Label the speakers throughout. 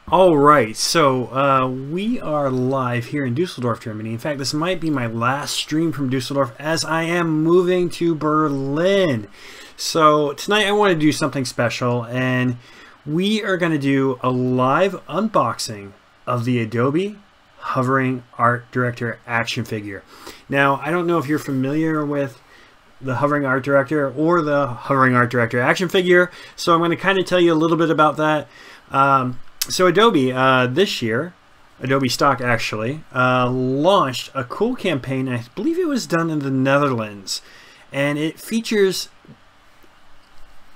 Speaker 1: All right, so we are live here in Dusseldorf, Germany. In fact, this might be my last stream from Dusseldorf as I am moving to Berlin. So tonight I want to do something special, and we are going to do a live unboxing of the Adobe Hovering Art Director action figure. Now, I don't know if you're familiar with the Hovering Art Director or the Hovering Art Director action figure, so I'm going to kind of tell you a little bit about that. So Adobe, this year, Adobe Stock actually, launched a cool campaign. I believe it was done in the Netherlands. And it features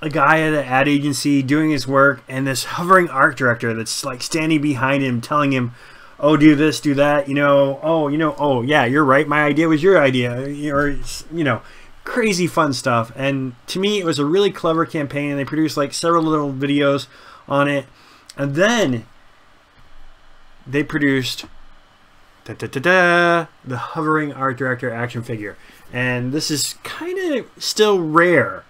Speaker 1: a guy at an ad agency doing his work and this hovering art director that's like standing behind him telling him, oh, do this, do that, oh, yeah, you're right, my idea was your idea, or, crazy fun stuff. And to me, it was a really clever campaign, and they produced like several little videos on it. And then they produced the Hovering Art Director action figure. And this is kind of still rare,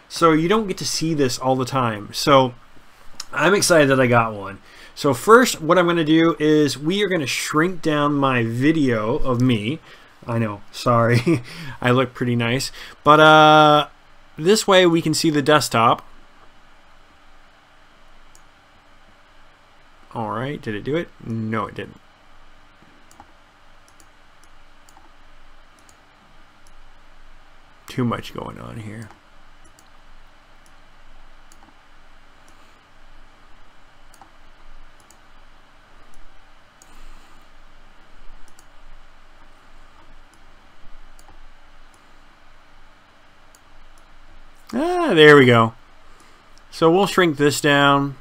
Speaker 1: so you don't get to see this all the time. So I'm excited that I got one. So first, what I'm going to do is we are going to shrink down my video of me. I know, sorry, I look pretty nice. But this way we can see the desktop. All right, did it do it? No, it didn't. Too much going on here. Ah, there we go. So we'll shrink this down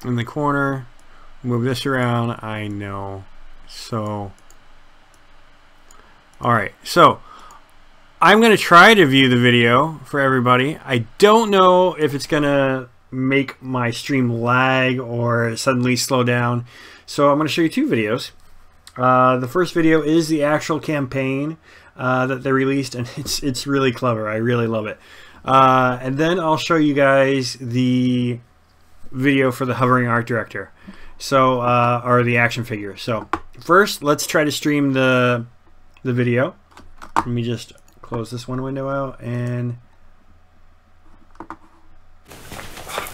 Speaker 1: in the corner, move this around. I know. So all right, so I'm going to try to view the video for everybody. I don't know if it's going to make my stream lag or suddenly slow down, so I'm going to show you two videos. The first video is the actual campaign that they released, and it's really clever. I really love it. And then I'll show you guys the video for the Hovering Art Director, so or the action figure. So first, let's try to stream the video. Let me just close this one window out and.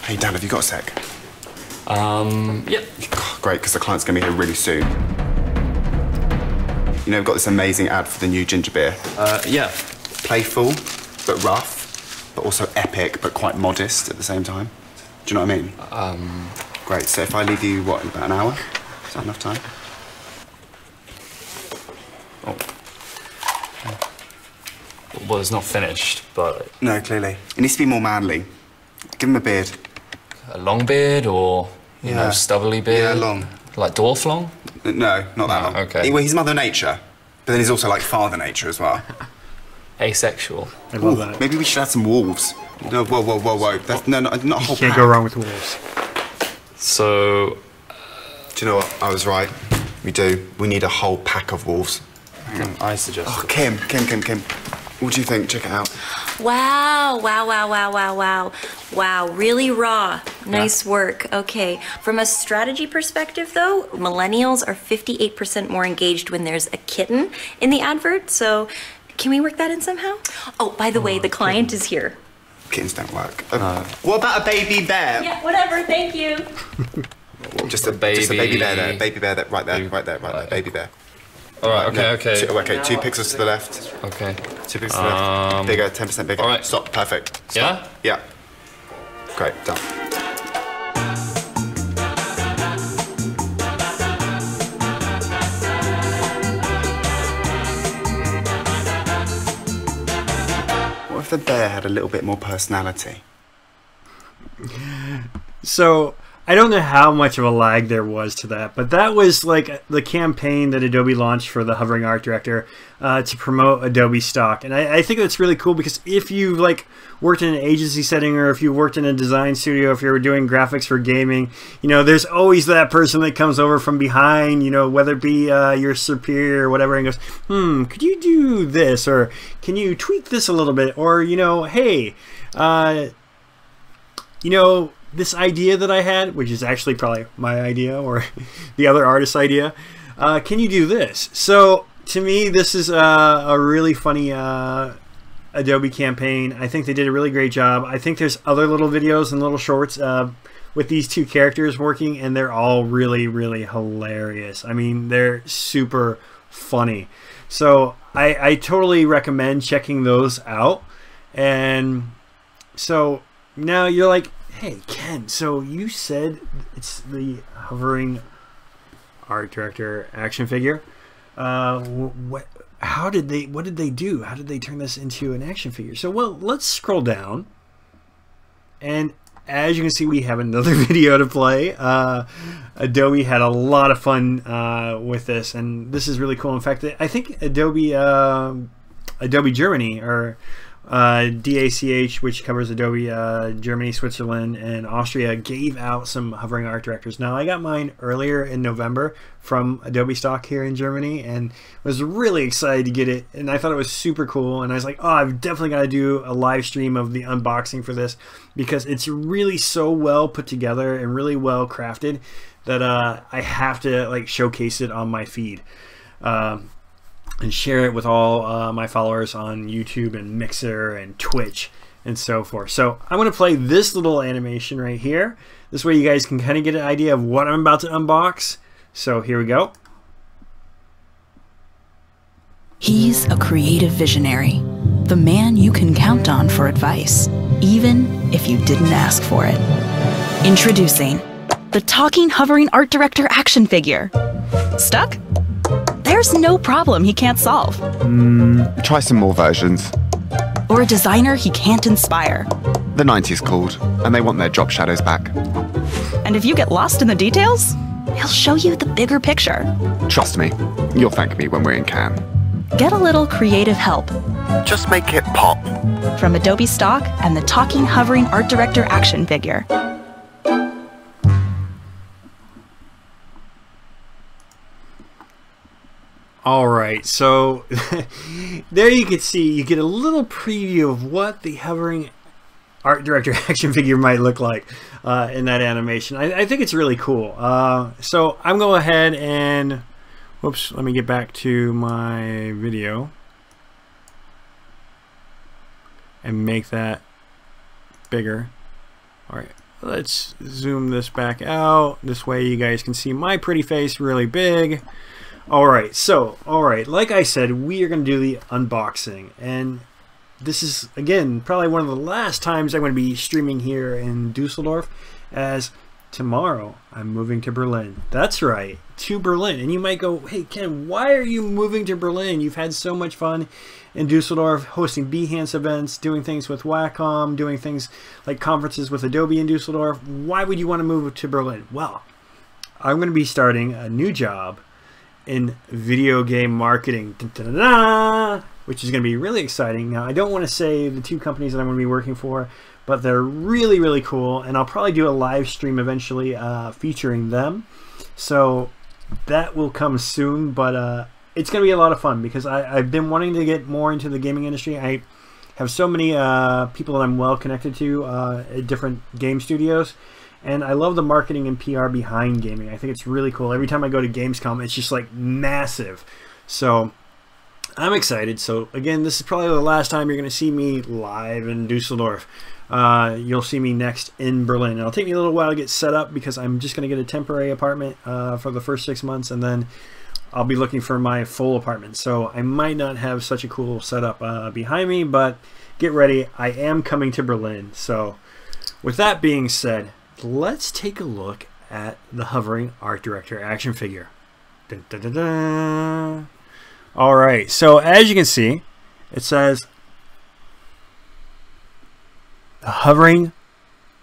Speaker 2: Hey Dan, have you got a sec?
Speaker 3: Yep.
Speaker 2: Great, because the client's gonna be here really soon. You know, we've got this amazing ad for the new ginger beer.
Speaker 3: Yeah.
Speaker 2: Playful, but rough, but also epic, but quite modest at the same time. Do you know what I mean? Great, so if I leave you, what, in about an hour? Is that enough time? Oh.
Speaker 3: Well, it's not finished, but...
Speaker 2: No, clearly. It needs to be more manly. Give him a beard.
Speaker 3: A long beard or, you know, stubbly beard?
Speaker 2: Yeah, long.
Speaker 3: Like dwarf long?
Speaker 2: No, not that long.
Speaker 3: Okay.
Speaker 2: Well, he's Mother Nature, but then he's also like Father Nature as well.
Speaker 3: Asexual.
Speaker 1: I love that.
Speaker 2: Maybe we should add some wolves. No, whoa. That's, no, not a whole
Speaker 1: Can't go wrong with wolves.
Speaker 3: So...
Speaker 2: Do you know what? I was right. We do. We need a whole pack of wolves.
Speaker 3: Hang on, I suggest...
Speaker 2: Oh, Kim. What do you think? Check it out.
Speaker 4: Wow, really raw. Nice work. Okay, from a strategy perspective though, millennials are 58% more engaged when there's a kitten in the advert, so can we work that in somehow? Oh, by the way, the client is here.
Speaker 2: Kittens don't work. What about a baby bear?
Speaker 4: Yeah, whatever, thank you.
Speaker 2: Just a baby bear there. Baby bear there, right there, baby bear.
Speaker 3: Alright, okay.
Speaker 2: Okay, 2 pixels to the left.
Speaker 3: Okay.
Speaker 2: 2 pixels to the left. Bigger, 10% bigger.
Speaker 3: Alright.
Speaker 2: Stop, perfect. Stop.
Speaker 3: Yeah?
Speaker 2: Yeah. Great, done. What if the bear had a little bit more personality?
Speaker 1: So I don't know how much of a lag there was to that, but that was like the campaign that Adobe launched for the Hovering Art Director to promote Adobe Stock. And I think that's really cool because if you like worked in an agency setting or if you worked in a design studio, if you were doing graphics for gaming, there's always that person that comes over from behind, whether it be your superior or whatever, and goes, could you do this? Or can you tweak this a little bit? Or, hey, this idea that I had, which is actually probably my idea or the other artist's idea. Can you do this? So to me, this is a really funny Adobe campaign. I think they did a really great job. I think there's other little videos and little shorts with these two characters working, and they're all really, really hilarious. I mean, they're super funny. So I totally recommend checking those out. And so now you're like, hey, Ken, so you said it's the hovering art director action figure. What did they do? How did they turn this into an action figure? So, well, let's scroll down. And as you can see, we have another video to play. Adobe had a lot of fun with this, and this is really cool. In fact, I think Adobe Germany, or DACH, which covers Adobe Germany, Switzerland, and Austria, gave out some hovering art directors. Now, I got mine earlier in November from Adobe Stock here in Germany, and was really excited to get it, and I thought it was super cool, and I was like, oh, I've definitely got to do a live stream of the unboxing for this, because it's really so well put together and really well crafted that I have to like showcase it on my feed. And share it with all my followers on YouTube and Mixer and Twitch and so forth. So I'm going to play this little animation right here. This way you guys can kind of get an idea of what I'm about to unbox. So here we go.
Speaker 5: He's a creative visionary, the man you can count on for advice, even if you didn't ask for it. Introducing the Talking Hovering Art Director action figure. Stuck? There's no problem he can't solve.
Speaker 2: Try some more versions.
Speaker 5: Or a designer he can't inspire.
Speaker 2: The 90s called, and they want their drop shadows back.
Speaker 5: And if you get lost in the details, he'll show you the bigger picture.
Speaker 2: Trust me, you'll thank me when we're in Cannes.
Speaker 5: Get a little creative help.
Speaker 2: Just make it pop.
Speaker 5: From Adobe Stock and the Talking Hovering Art Director action figure.
Speaker 1: All right, so there you can see, you get a little preview of what the hovering art director action figure might look like in that animation. I think it's really cool. So I'm going to go ahead and, whoops, let me get back to my video and make that bigger. All right, let's zoom this back out. This way you guys can see my pretty face really big. Alright, so, like I said, we are going to do the unboxing, and this is, again, probably one of the last times I'm going to be streaming here in Dusseldorf, as tomorrow I'm moving to Berlin. That's right, to Berlin. And you might go, hey Ken, why are you moving to Berlin? You've had so much fun in Dusseldorf, hosting Behance events, doing things with Wacom, doing things like conferences with Adobe in Dusseldorf. Why would you want to move to Berlin? Well, I'm going to be starting a new job in video game marketing, which is going to be really exciting. Now, I don't want to say the two companies that I'm going to be working for, but they're really, really cool, and I'll probably do a live stream eventually featuring them. So that will come soon, but it's going to be a lot of fun because I've been wanting to get more into the gaming industry. I have so many people that I'm well connected to at different game studios. And I love the marketing and PR behind gaming. I think it's really cool. Every time I go to Gamescom, it's just like massive. So I'm excited. So again, this is probably the last time you're going to see me live in Dusseldorf. You'll see me next in Berlin. It'll take me a little while to get set up because I'm just going to get a temporary apartment for the first 6 months, and then I'll be looking for my full apartment. So I might not have such a cool setup behind me, but get ready. I am coming to Berlin. So with that being said, let's take a look at the hovering art director action figure. Dun, dun, dun, dun. All right, so as you can see, it says the hovering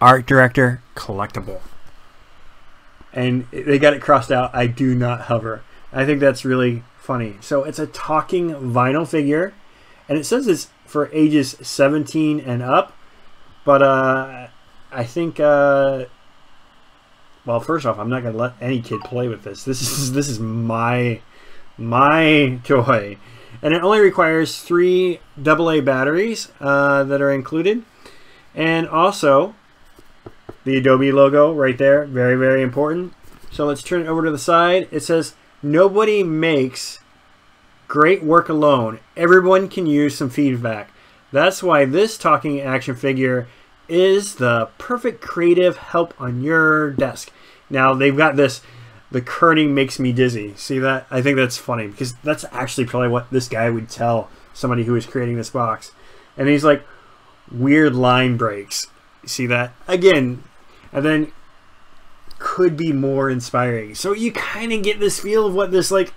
Speaker 1: art director collectible, and they got it crossed out. I do not hover. I think that's really funny. So it's a talking vinyl figure, and it says it's for ages 17 and up, but I think, well, first off, I'm not going to let any kid play with this. This is my toy. And it only requires 3 AA batteries that are included. And also, the Adobe logo right there. Very, very important. So let's turn it over to the side. It says, nobody makes great work alone. Everyone can use some feedback. That's why this talking action figure is the perfect creative help on your desk. Now they've got this, the kerning makes me dizzy. See that? I think that's funny because that's actually probably what this guy would tell somebody who is creating this box. And he's like, weird line breaks. See that? Again, and then could be more inspiring. So you kind of get this feel of what this like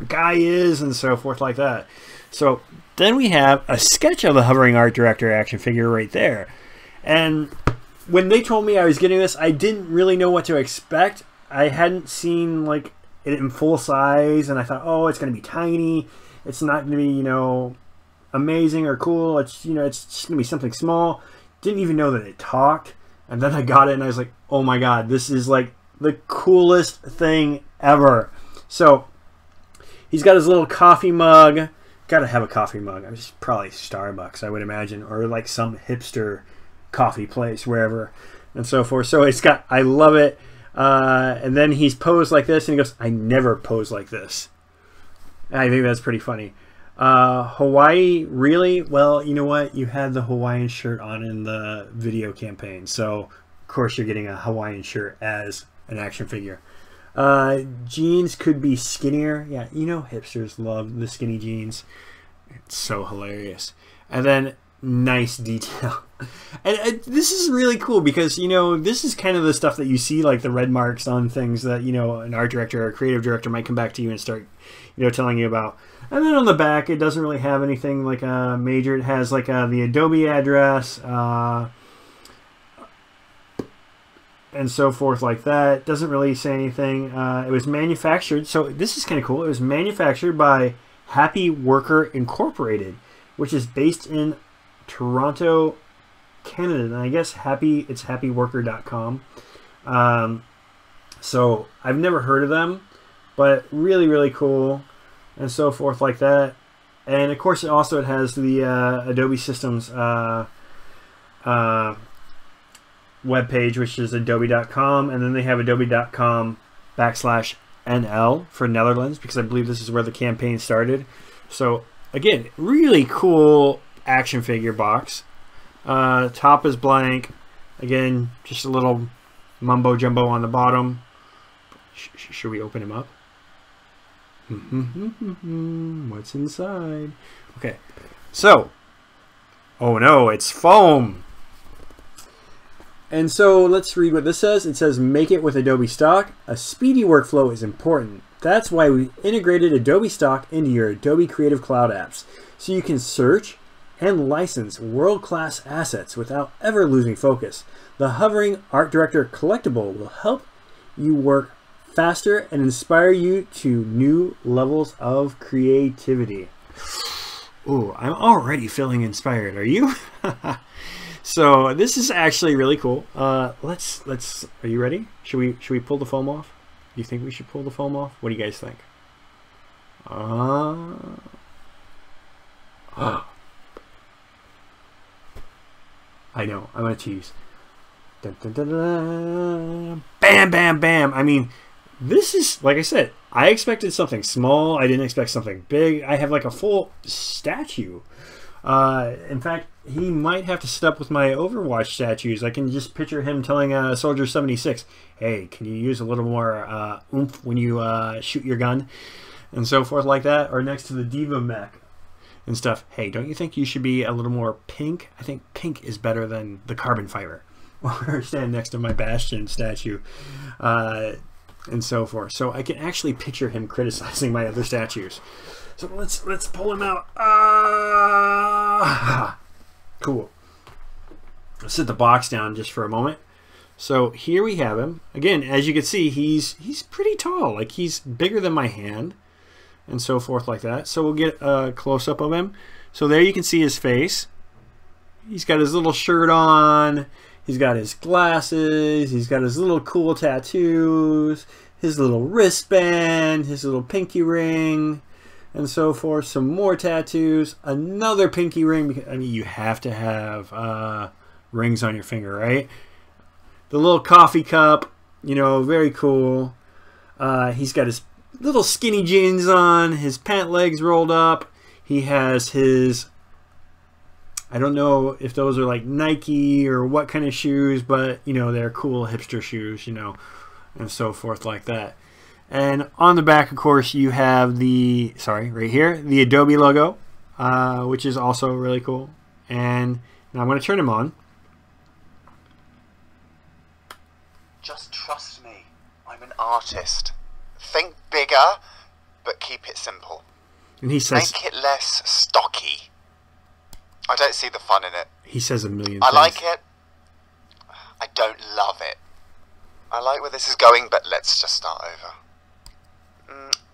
Speaker 1: guy is and so forth like that. So then we have a sketch of the hovering art director action figure right there. And when they told me I was getting this, I didn't really know what to expect. I hadn't seen like it in full size, and I thought, oh, it's going to be tiny. It's not going to be, you know, amazing or cool. It's, you know, it's just going to be something small. Didn't even know that it talked. And then I got it and I was like, oh my God, this is like the coolest thing ever. So he's got his little coffee mug. Gotta have a coffee mug. I was probably Starbucks, I would imagine, or like some hipster coffee place, wherever, and so forth. So it's got, I love it. And then he's posed like this, and he goes, I never pose like this. I think that's pretty funny. Hawaii, really? Well, you know what? You had the Hawaiian shirt on in the video campaign, so of course you're getting a Hawaiian shirt as an action figure. Jeans could be skinnier. Yeah, you know hipsters love the skinny jeans. It's so hilarious. And then nice detail. And this is really cool because, you know, this is kind of the stuff that you see, like the red marks on things that, you know, an art director or a creative director might come back to you and start, you know, telling you about. And then on the back, it doesn't really have anything like a major. It has like the Adobe address, and so forth like that. Doesn't really say anything. It was manufactured, so this is kind of cool. It was manufactured by Happy Worker Incorporated, which is based in Toronto, Canada. And I guess it's happyworker.com. So I've never heard of them, but really, really cool, and so forth like that. And of course, it has the Adobe Systems web page, which is adobe.com, and then they have adobe.com/NL for Netherlands, because I believe this is where the campaign started. So again, really cool action figure box. Top is blank. Again, just a little mumbo jumbo on the bottom. Should we open him up? What's inside? Okay, so, oh no, it's foam. And so let's read what this says. It says, make it with Adobe Stock. A speedy workflow is important. That's why we integrated Adobe Stock into your Adobe Creative Cloud apps, so you can search and license world-class assets without ever losing focus. The Hovering Art Director collectible will help you work faster and inspire you to new levels of creativity. Ooh, I'm already feeling inspired. Are you? So this is actually really cool. Let's. Are you ready? Should we pull the foam off? Do you think we should pull the foam off? What do you guys think? I know. I'm gonna tease. Dun, dun, dun, dun. Bam, bam, bam. I mean, this is, like I said, I expected something small. I didn't expect something big. I have like a full statue. In fact, he might have to sit up with my Overwatch statues. I can just picture him telling Soldier 76, hey, can you use a little more oomph when you shoot your gun? And so forth like that. Or next to the Diva mech and stuff. Hey, don't you think you should be a little more pink? I think pink is better than the carbon fiber. Or stand next to my Bastion statue. And so forth. So I can actually picture him criticizing my other statues. So let's pull him out. Cool. Let's set the box down just for a moment. So here we have him. Again, as you can see, he's pretty tall. Like, he's bigger than my hand, and so forth like that. So we'll get a close-up of him. So there you can see his face. He's got his little shirt on. He's got his glasses. He's got his little cool tattoos. His little wristband. His little pinky ring. And so forth. Some more tattoos. Another pinky ring. Because, I mean, you have to have rings on your finger, right? the little coffee cup, you know, very cool. He's got his little skinny jeans on, his pant legs rolled up. He has his, I don't know if those are like Nike or what kind of shoes, but, you know, they're cool hipster shoes, you know, and so forth like that. And on the back, of course, you have the, right here, the Adobe logo, which is also really cool. And now I'm going to turn him on.
Speaker 2: Just trust me. I'm an artist. Think bigger, but keep it simple.
Speaker 1: And he says,
Speaker 2: make it less stocky. I don't see the fun in it.
Speaker 1: He says a million
Speaker 2: I
Speaker 1: things.
Speaker 2: like it. I don't love it. I like where this is going, but let's just start over.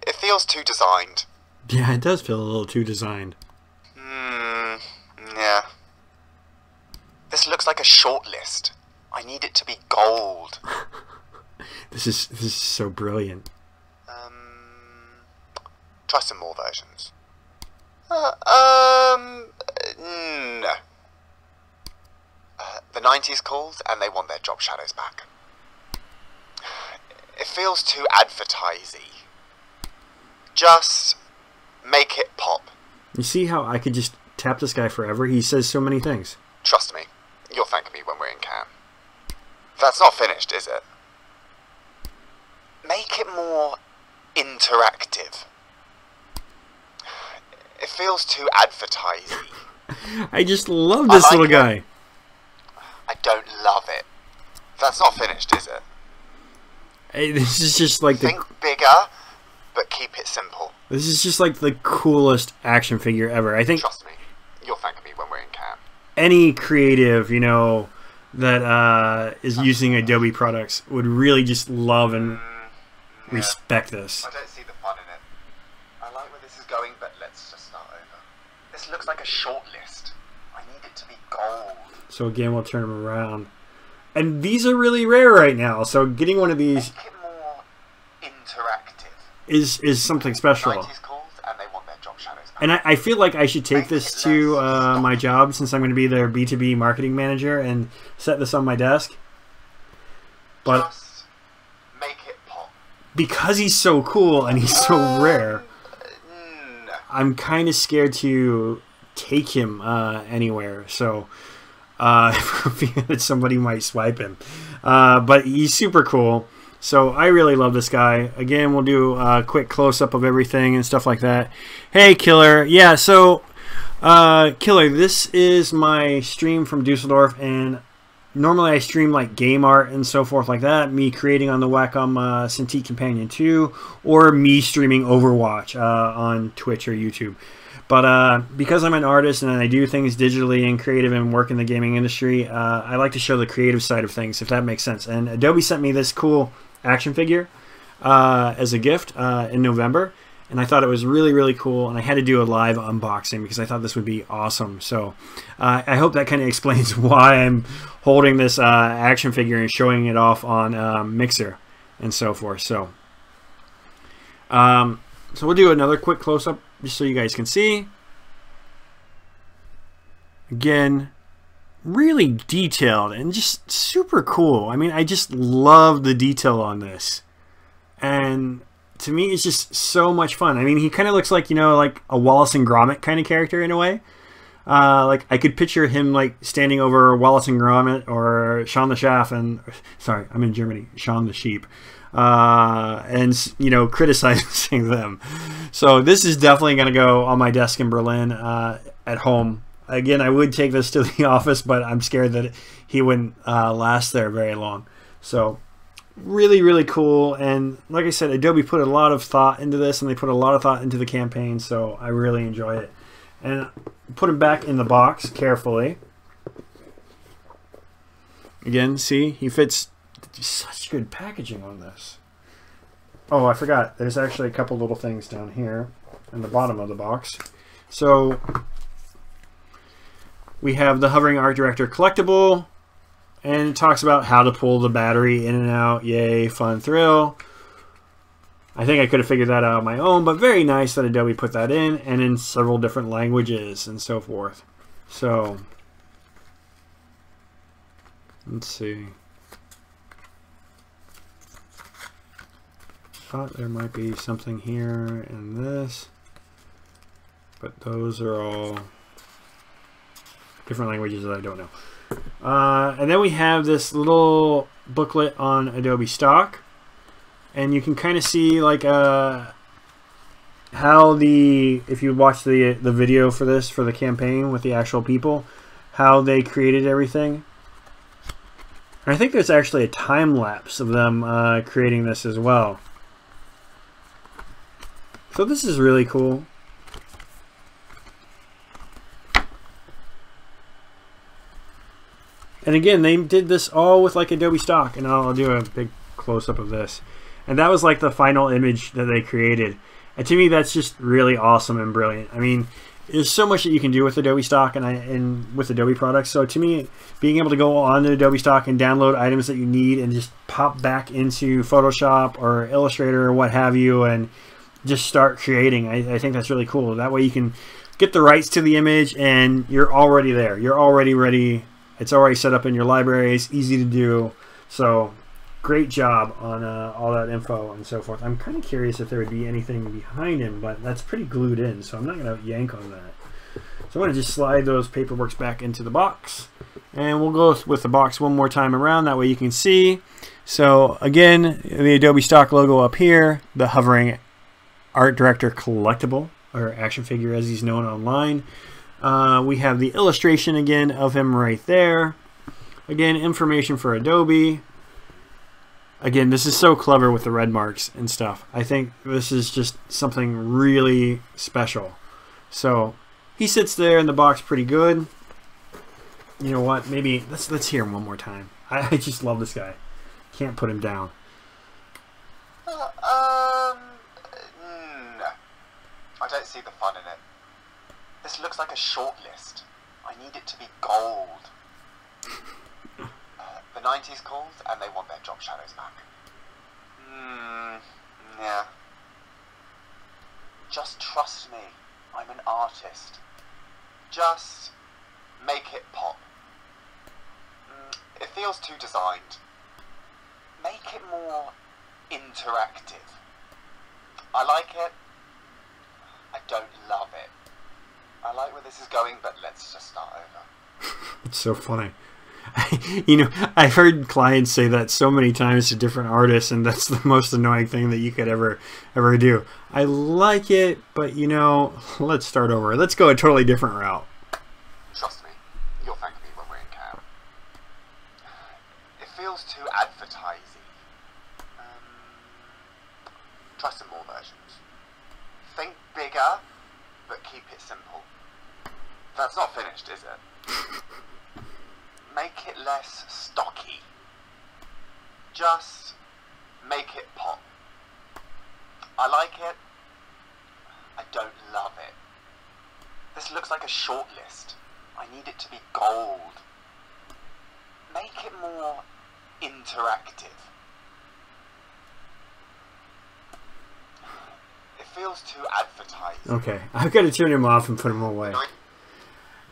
Speaker 2: It feels too designed.
Speaker 1: Yeah, it does feel a little too designed.
Speaker 2: Yeah. This looks like a short list. I need it to be gold.
Speaker 1: This is so brilliant.
Speaker 2: Try some more versions. No. The 90s called and they want their job shadows back. It feels too advertisey. Just make it pop.
Speaker 1: You see how I could just tap this guy forever? He says so many things.
Speaker 2: Trust me, you'll thank me when we're in Cannes. That's not finished, is it? Make it more interactive. It feels too advertisey.
Speaker 1: I just love this
Speaker 2: like
Speaker 1: little
Speaker 2: it.
Speaker 1: guy.
Speaker 2: I don't love it. That's not finished, is it?
Speaker 1: Hey, this is just like
Speaker 2: Think bigger, but keep it simple.
Speaker 1: This is just like the coolest action figure ever. I think
Speaker 2: Trust me, you'll thank me when we're in Cannes.
Speaker 1: any creative, you know, that is using Adobe products would really just love and respect this.
Speaker 2: I don't see the fun in it. I like where this is going, but let's just start over. This looks like a short list. I need it to be gold.
Speaker 1: So again, we'll turn them around. And these are really rare right now, so getting one of these
Speaker 2: Make it more interactive.
Speaker 1: is something special.
Speaker 2: 90s called and they want their job shadows back.
Speaker 1: And I feel like I should take this to my job, since I'm going to be their B2B marketing manager, and set this on my desk. But
Speaker 2: just make it pop.
Speaker 1: because he's so cool and he's so rare,
Speaker 2: No.
Speaker 1: I'm kind of scared to take him anywhere. So for fear that somebody might swipe him. But he's super cool. So I really love this guy. Again, we'll do a quick close-up of everything and stuff like that. Hey, Killer. Yeah, so, Killer, this is my stream from Dusseldorf, and normally I stream like game art and so forth like that, me creating on the Wacom Cintiq Companion 2, or me streaming Overwatch on Twitch or YouTube. But because I'm an artist and I do things digitally and creative and work in the gaming industry, I like to show the creative side of things, if that makes sense. And Adobe sent me this cool action figure as a gift in November, and I thought it was really, really cool, and I had to do a live unboxing because I thought this would be awesome. So I hope that kind of explains why I'm holding this action figure and showing it off on Mixer and so forth. So we'll do another quick close-up just so you guys can see. Again, really detailed and just super cool. I mean, I just love the detail on this. And to me, it's just so much fun. I mean, he kind of looks like, you know, like a Wallace and Gromit kind of character in a way. Like, I could picture him, like, standing over Wallace and Gromit or Shaun the Shaft and... Sorry, I'm in Germany. Shaun the Sheep. And, you know, criticizing them. So this is definitely going to go on my desk in Berlin at home. Again, I would take this to the office, but I'm scared that he wouldn't last there very long. So really, really cool. And like I said, Adobe put a lot of thought into this, and they put a lot of thought into the campaign, so I really enjoy it. And put him back in the box carefully. Again, see, he fits. Such good packaging on this. Oh, I forgot. There's actually a couple little things down here in the bottom of the box. So we have the Hovering Art Director collectible, and it talks about how to pull the battery in and out. Yay, fun thrill. I think I could have figured that out on my own, but very nice that Adobe put that in, and in several different languages and so forth. So let's see. thought there might be something here in this, but those are all different languages that I don't know. And then we have this little booklet on Adobe Stock, and you can kind of see like how if you watch the video for this, for the campaign with the actual people, how they created everything. And I think there's actually a time lapse of them creating this as well. So this is really cool. And again, they did this all with like Adobe Stock, and I'll do a big close-up of this. And that was like the final image that they created. And to me, that's just really awesome and brilliant. I mean, there's so much that you can do with Adobe Stock and with Adobe products. So to me, being able to go on to Adobe Stock and download items that you need and just pop back into Photoshop or Illustrator or what have you and just start creating, I think that's really cool. That way you can get the rights to the image and you're already there. You're already ready. It's already set up in your library. It's easy to do. So great job on all that info and so forth. I'm kind of curious if there would be anything behind him, but that's pretty glued in, so I'm not going to yank on that. So I'm going to just slide those paperworks back into the box, and we'll go with the box one more time around. That way you can see. So again, the Adobe Stock logo up here, the hovering art director collectible, or action figure as he's known online. We have the illustration again of him right there. Again, information for Adobe. Again, this is so clever with the red marks and stuff. I think this is just something really special. So he sits there in the box pretty good. You know what? Maybe let's hear him one more time. I just love this guy. Can't put him down.
Speaker 2: No. I don't see the fun in it. This looks like a shortlist. I need it to be gold. The 90s called and they want their job shadows back. Yeah. Just trust me. I'm an artist. Just make it pop. It feels too designed. Make it more interactive. I like it. I don't love it. I like where this is going, but let's just start over.
Speaker 1: It's so funny. You know, I've heard clients say that so many times to different artists, and that's the most annoying thing that you could ever do. I like it, but you know, let's start over. Let's go a totally different route.
Speaker 2: Trust me, you'll thank me when we're in camp. It feels too advertising. Try some more versions. Think bigger, but keep it simple. That's not finished, is it? Make it less stocky. Just make it pop. I like it. I don't love it. This looks like a shortlist. I need it to be gold. Make it more interactive. It feels too advertising.
Speaker 1: Okay, I've got to turn him off and put him away.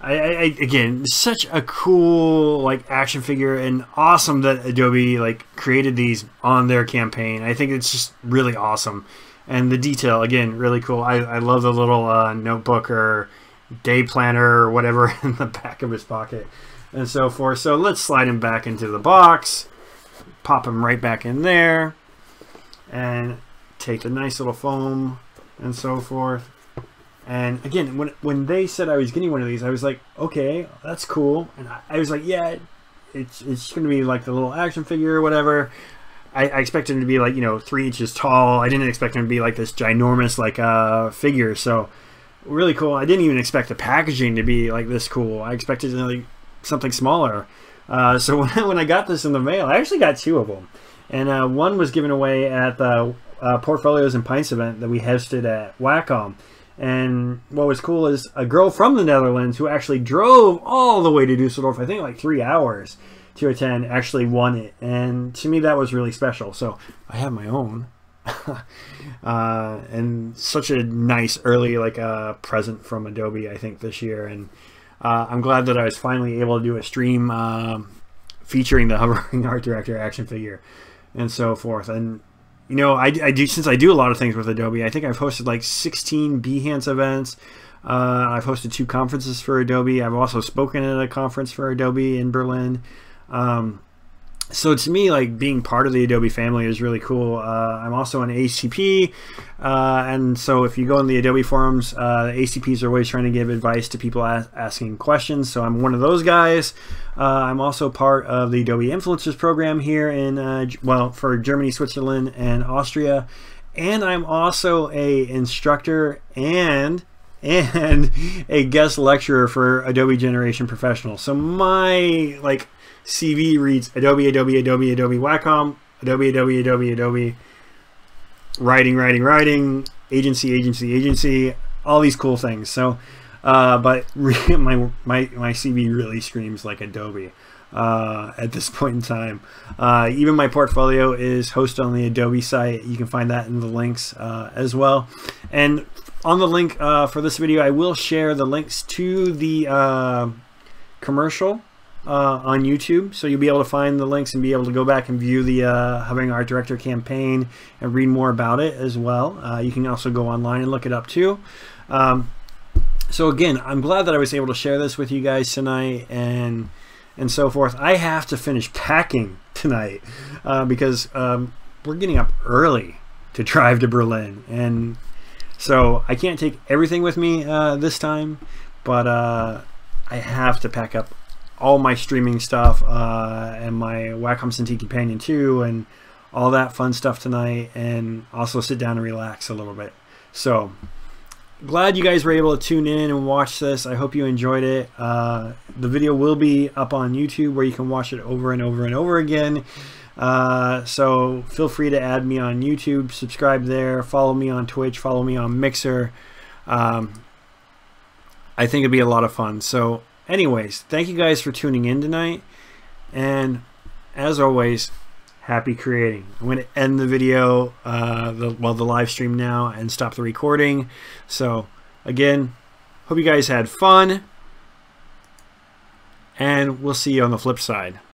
Speaker 1: Again, such a cool like action figure, and awesome that Adobe like created these on their campaign. I think it's just really awesome, and the detail again really cool. I love the little notebook or day planner or whatever in the back of his pocket and so forth. So let's slide him back into the box, pop him right back in there, and take the nice little foam and so forth. And again, when they said I was getting one of these, I was like, okay, that's cool. And I was like, yeah, it's going to be like the little action figure or whatever. I expected him to be like, you know, 3 inches tall. I didn't expect him to be like this ginormous like figure. So really cool. I didn't even expect the packaging to be like this cool. I expected like something smaller. So when I got this in the mail, I actually got 2 of them. And one was given away at the Portfolios and Pints event that we hosted at Wacom. And what was cool is a girl from the Netherlands who actually drove all the way to Dusseldorf, I think like 3 hours to attend, actually won it. And to me, that was really special. So I have my own. And such a nice early like present from Adobe, I think, this year. And I'm glad that I was finally able to do a stream featuring the hovering art director action figure and so forth. And you know, I do, since I do a lot of things with Adobe. I think I've hosted like 16 Behance events. I've hosted 2 conferences for Adobe. I've also spoken at a conference for Adobe in Berlin. So to me, like, being part of the Adobe family is really cool. I'm also an ACP, and so if you go in the Adobe forums, ACPs are always trying to give advice to people asking questions. So I'm one of those guys. I'm also part of the Adobe Influencers program here in, well, for Germany, Switzerland, and Austria. And I'm also a instructor and a guest lecturer for Adobe Generation Professional. So my, like, CV reads Adobe, Adobe, Adobe, Adobe Wacom, Adobe, Adobe, Adobe, Adobe, writing, agency, all these cool things. So, but my CV really screams like Adobe at this point in time. Even my portfolio is hosted on the Adobe site. You can find that in the links as well. And on the link for this video, I will share the links to the commercial on YouTube, so you'll be able to find the links and be able to go back and view the Hovering Art Director campaign and read more about it as well. You can also go online and look it up too. So again, I'm glad that I was able to share this with you guys tonight and so forth. I have to finish packing tonight because we're getting up early to drive to Berlin, and so I can't take everything with me this time, but I have to pack up all my streaming stuff and my Wacom Cintiq Companion 2 and all that fun stuff tonight, and also sit down and relax a little bit. So glad you guys were able to tune in and watch this. I hope you enjoyed it. The video will be up on YouTube where you can watch it over and over and over again. So feel free to add me on YouTube, subscribe there, follow me on Twitch, follow me on Mixer. I think it'd be a lot of fun. So anyways, thank you guys for tuning in tonight, and as always, happy creating. I'm going to end the video, the live stream now, and stop the recording. So again, hope you guys had fun, and we'll see you on the flip side.